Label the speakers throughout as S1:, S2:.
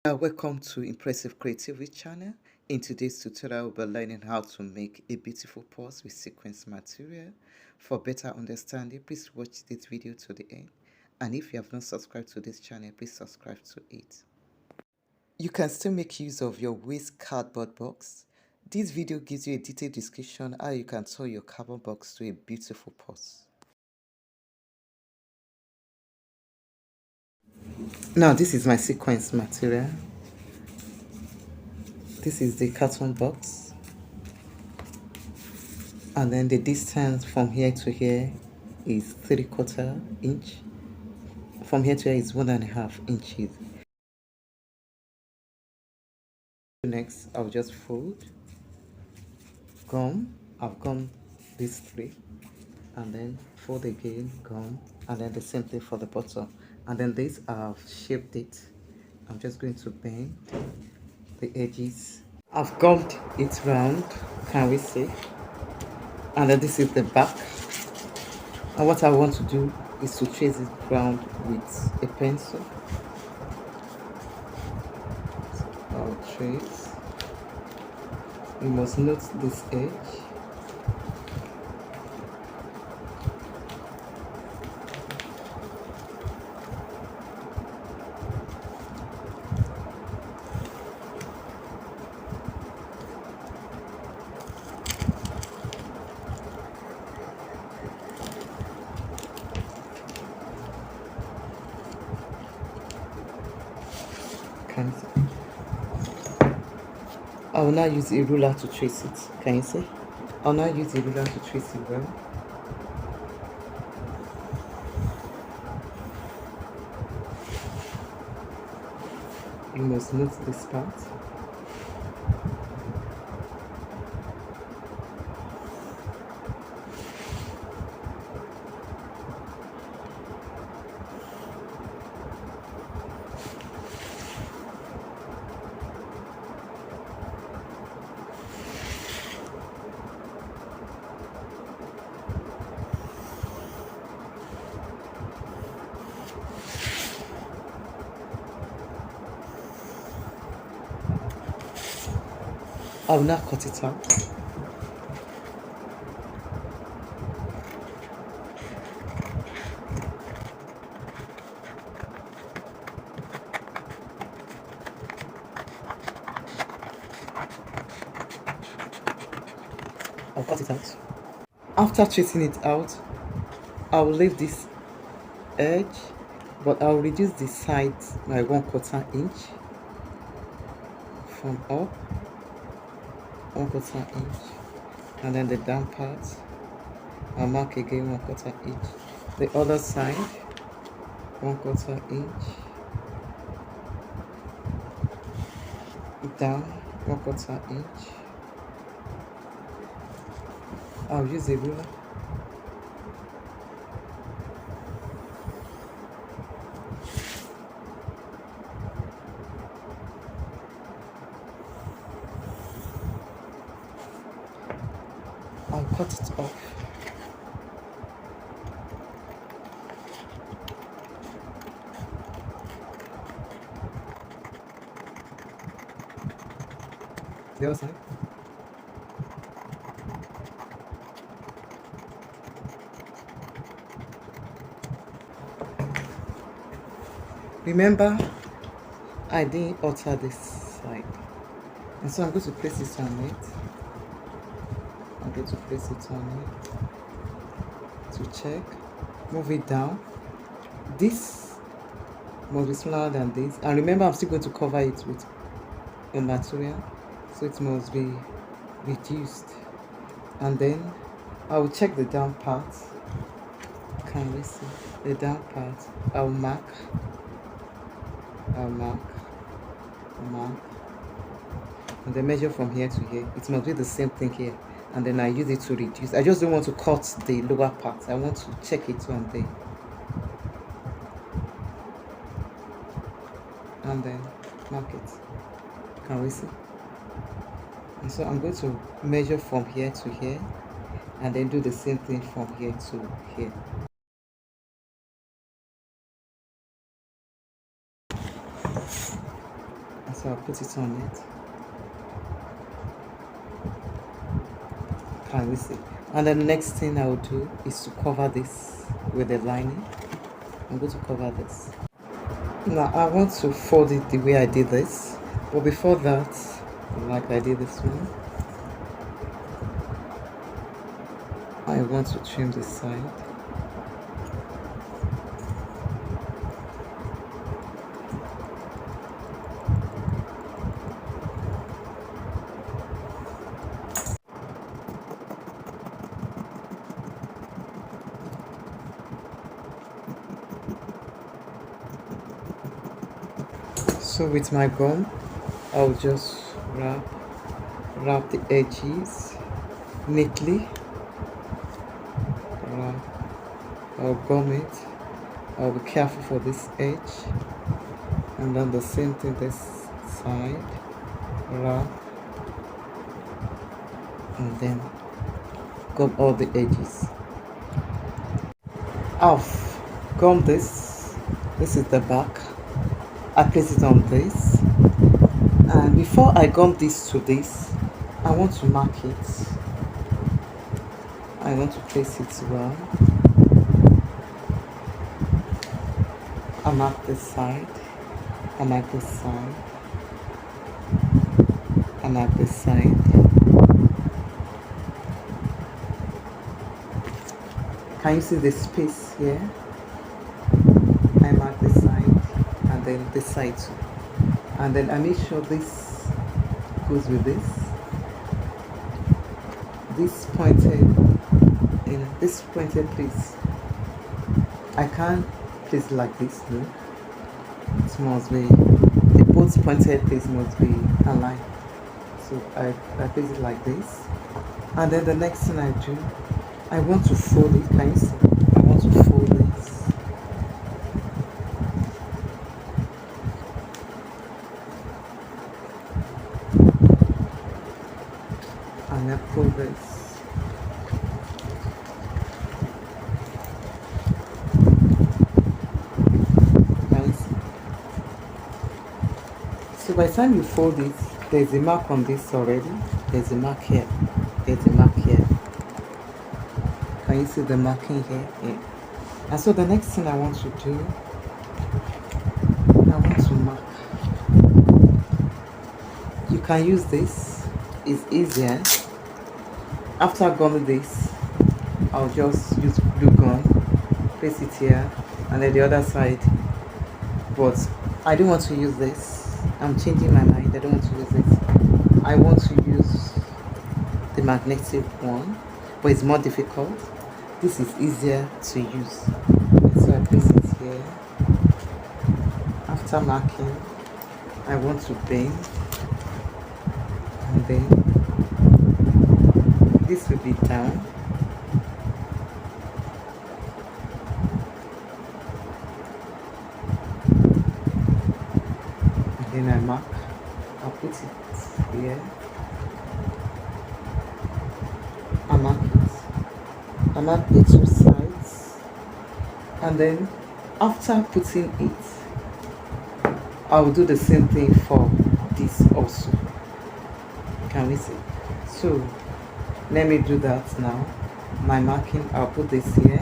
S1: Welcome to Impressive Creativity channel. In today's tutorial, we'll be learning how to make a beautiful purse with sequence material. For better understanding, please watch this video to the end. And if you have not subscribed to this channel, please subscribe to it. You can still make use of your waste cardboard box. This video gives you a detailed description how you can turn your cardboard box to a beautiful purse. Now this is my sequence material. This is the carton box. And then the distance from here to here is 3/4 inch. From here to here is 1.5 inches. Next, I'll just fold, gum. I've gummed these three, and then fold again, gum, and then the same thing for the bottom. And then this, I've shaped it. I'm just going to bend the edges. I've gummed it round. Can we see? And then this is the back. And what I want to do is to trace it round with a pencil. So I'll trace. You must note this edge. I will now use a ruler to trace it. Can you see? I'll now use a ruler to trace it well. You must note this part. I will now cut it out. I'll cut it out. After tracing it out, I will leave this edge, but I'll reduce the sides by 1/4 inch from up, 1/4 inch, and then the down part I'll mark again 1/4 inch. The other side 1/4 inch, down 1/4 inch. I'll use a ruler. I'll cut it off. The other side. Remember, I didn't alter this side, and so I'm going to place it on it. I'm going to place it on it to check. Move it down. This must be smaller than this, and remember, I'm still going to cover it with a material, so it must be reduced. And then I will check the down part. Can we see the down part? I'll mark, and then measure from here to here. It must be the same thing here, and then I use it to reduce. I just don't want to cut the lower part. I want to check it on there, and then mark it. Can we see? And so I'm going to measure from here to here, and then do the same thing from here to here. So I'll put it on it. Can we see? And then the next thing I will do is to cover this with the lining. I'm going to cover this. Now I want to fold it the way I did this, but before that, like I did this one, I want to trim the side. So with my gum, I'll just wrap the edges neatly. I'll gum it. I'll be careful for this edge, and then the same thing this side. Wrap, and then gum all the edges. I've gummed this. This is the back. I place it on this, and before I gum this to this, I want to mark it. I want to place it well. I mark this side, I mark this side, I mark this side. Can you see the space here? I mark this side and then this side too. And then I make sure this goes with this. This pointed place. I can't place it like this, no. It must be, the both pointed place must be aligned. So I place it like this. And then the next thing I do, I want to fold it. Can you see? I want to fold this. And I pull this. Can you see? So by the time you fold it, there's a mark on this already. There's a mark here. There's a mark here. Can you see the marking here? Yeah. And so the next thing I want to do, I want to mark. You can use this, it's easier. After gumming this, I'll just use glue gun, place it here, and then the other side. But I don't want to use this. I'm changing my mind. I don't want to use this. I want to use the magnetic one, but it's more difficult. This is easier to use. So I place it here. After marking, I want to bend, and then this will be down. And then I mark. I'll put it here. I mark it. I mark the two sides, and then after putting it, I will do the same thing for this also. Can we see? So let me do that now. My marking, I'll put this here,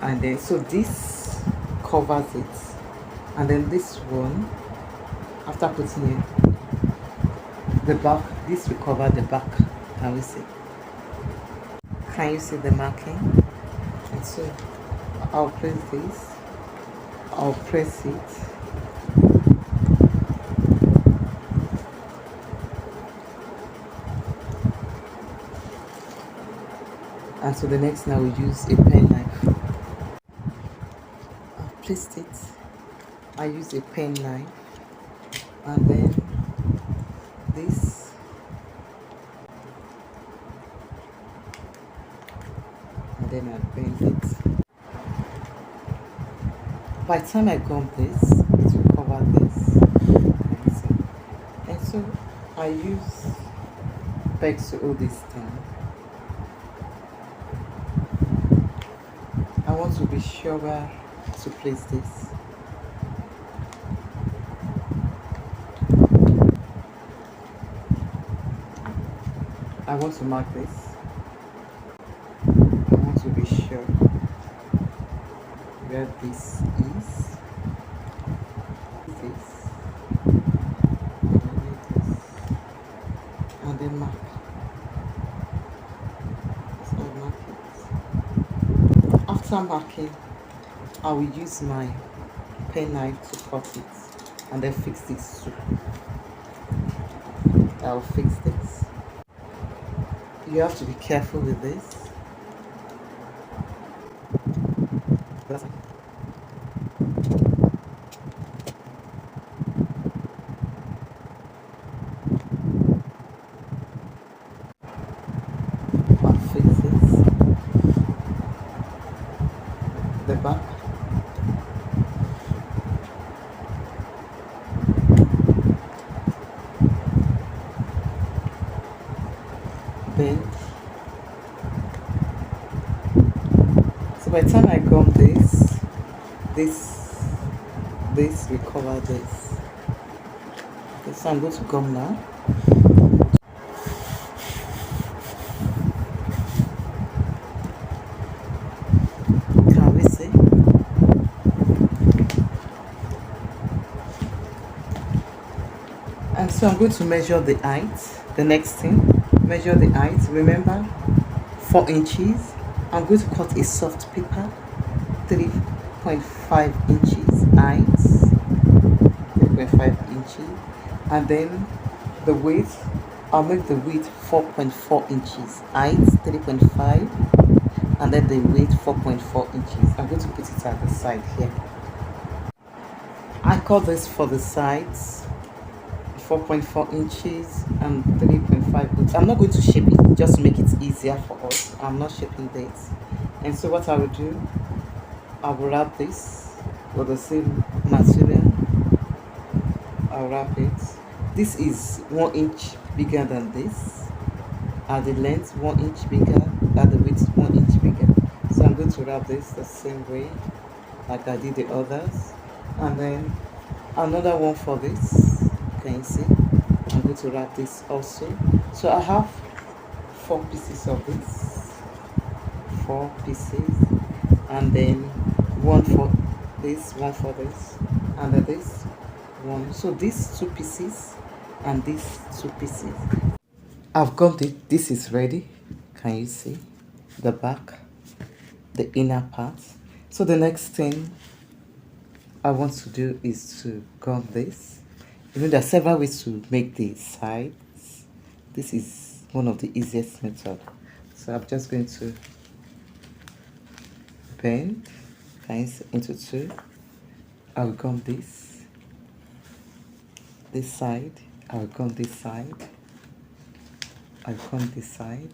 S1: and then so this covers it, and then this one, after putting it, the back, this will cover the back. Can we see? Can you see the marking? And so I'll place this, I'll press it, and so the next now we use a pen knife. I've placed it, I use a pen knife, and then this, and then I bend it. By the time I gum this, it will cover this. And so I use pegs to hold this down. I want to be sure where to place this. I want to mark this. I want to be sure where this is. This. And then mark. So I mark it. After marking, I will use my pen knife to cut it and then fix this too. I'll fix this. You have to be careful with this. I'll fix this. The back. Bend. So by the time I gum this will cover this. Okay, so I'm going to gum now. Can we see? And so I'm going to measure the height. The next thing, measure the height. Remember, 4 inches. I'm going to cut a soft paper, 3.5 inches height, 3.5 inches, and then the width. I'll make the width 4.4 inches, height 3.5, and then the width 4.4 inches. I'm going to put it at the side here. I cut this for the sides, 4.4 inches and 3.5 inches. I'm not going to shape it, just to make it easier for us. I'm not shaping this. And so what I will do, I will wrap this with the same material. I'll wrap it. This is 1 inch bigger than this. At the length, 1 inch bigger. At the width, 1 inch bigger. So I'm going to wrap this the same way like I did the others. And then another one for this. Can you see? I'm going to wrap this also. So I have 4 pieces of this. 4 pieces. And then one for this, one for this, and then this one. So these 2 pieces and these 2 pieces. I've got it. This is ready. Can you see the back, the inner part? So the next thing I want to do is to gum this. You know, there are several ways to make the sides. This is one of the easiest methods. So I'm just going to bend into 2. I will gum this side. I will gum this side. I will gum this side.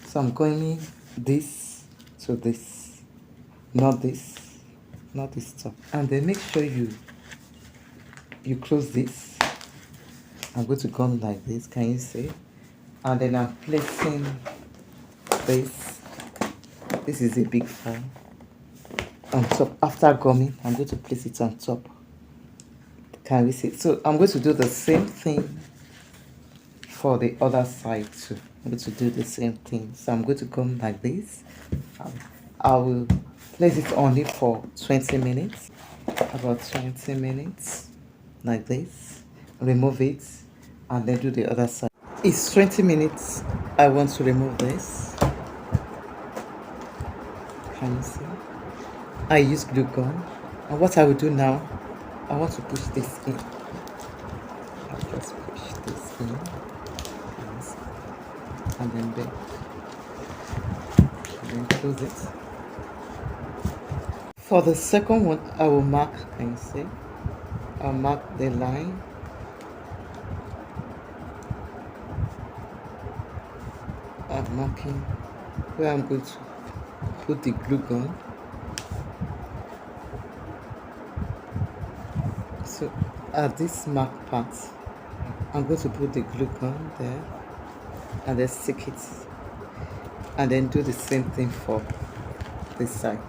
S1: So I'm going this to this, not this top. And then make sure you close this. I'm going to gum like this. Can you see? And then I'm placing this. This is a big file. On top. After gumming, I'm going to place it on top. Can we see? So I'm going to do the same thing for the other side too. I'm going to do the same thing. So I'm going to gum like this. I will place it only for 20 minutes. About 20 minutes. Like this. Remove it and then do the other side. It's 20 minutes. I want to remove this. Can you see? I use glue gun, and what I will do now, I want to push this in. I'll just push this in, and then close it. For the second one, I will mark. Can you see? I'll mark the line. I'm marking where I'm going to put the glue gun. So at this mark part, I'm going to put the glue gun there and then stick it, and then do the same thing for this side.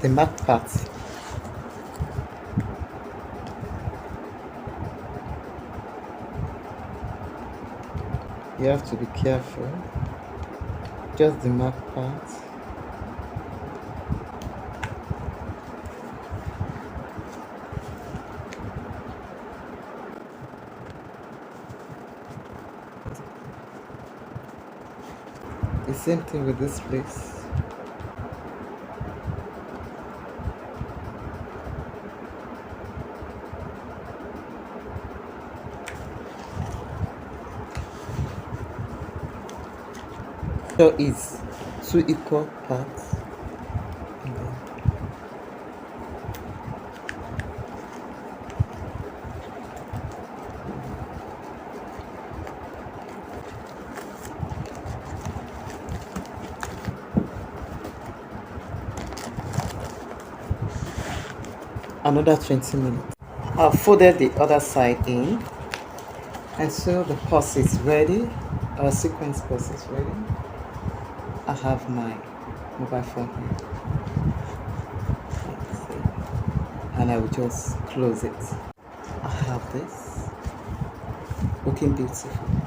S1: The mark part. you have to be careful. Just the mark part. The same thing with this place. So it's two equal parts. And then another 20 minutes. I've folded the other side in, and so the purse is ready. Our sequence purse is ready. I have my mobile phone here. Let's see. And I will just close it. I have this looking beautiful.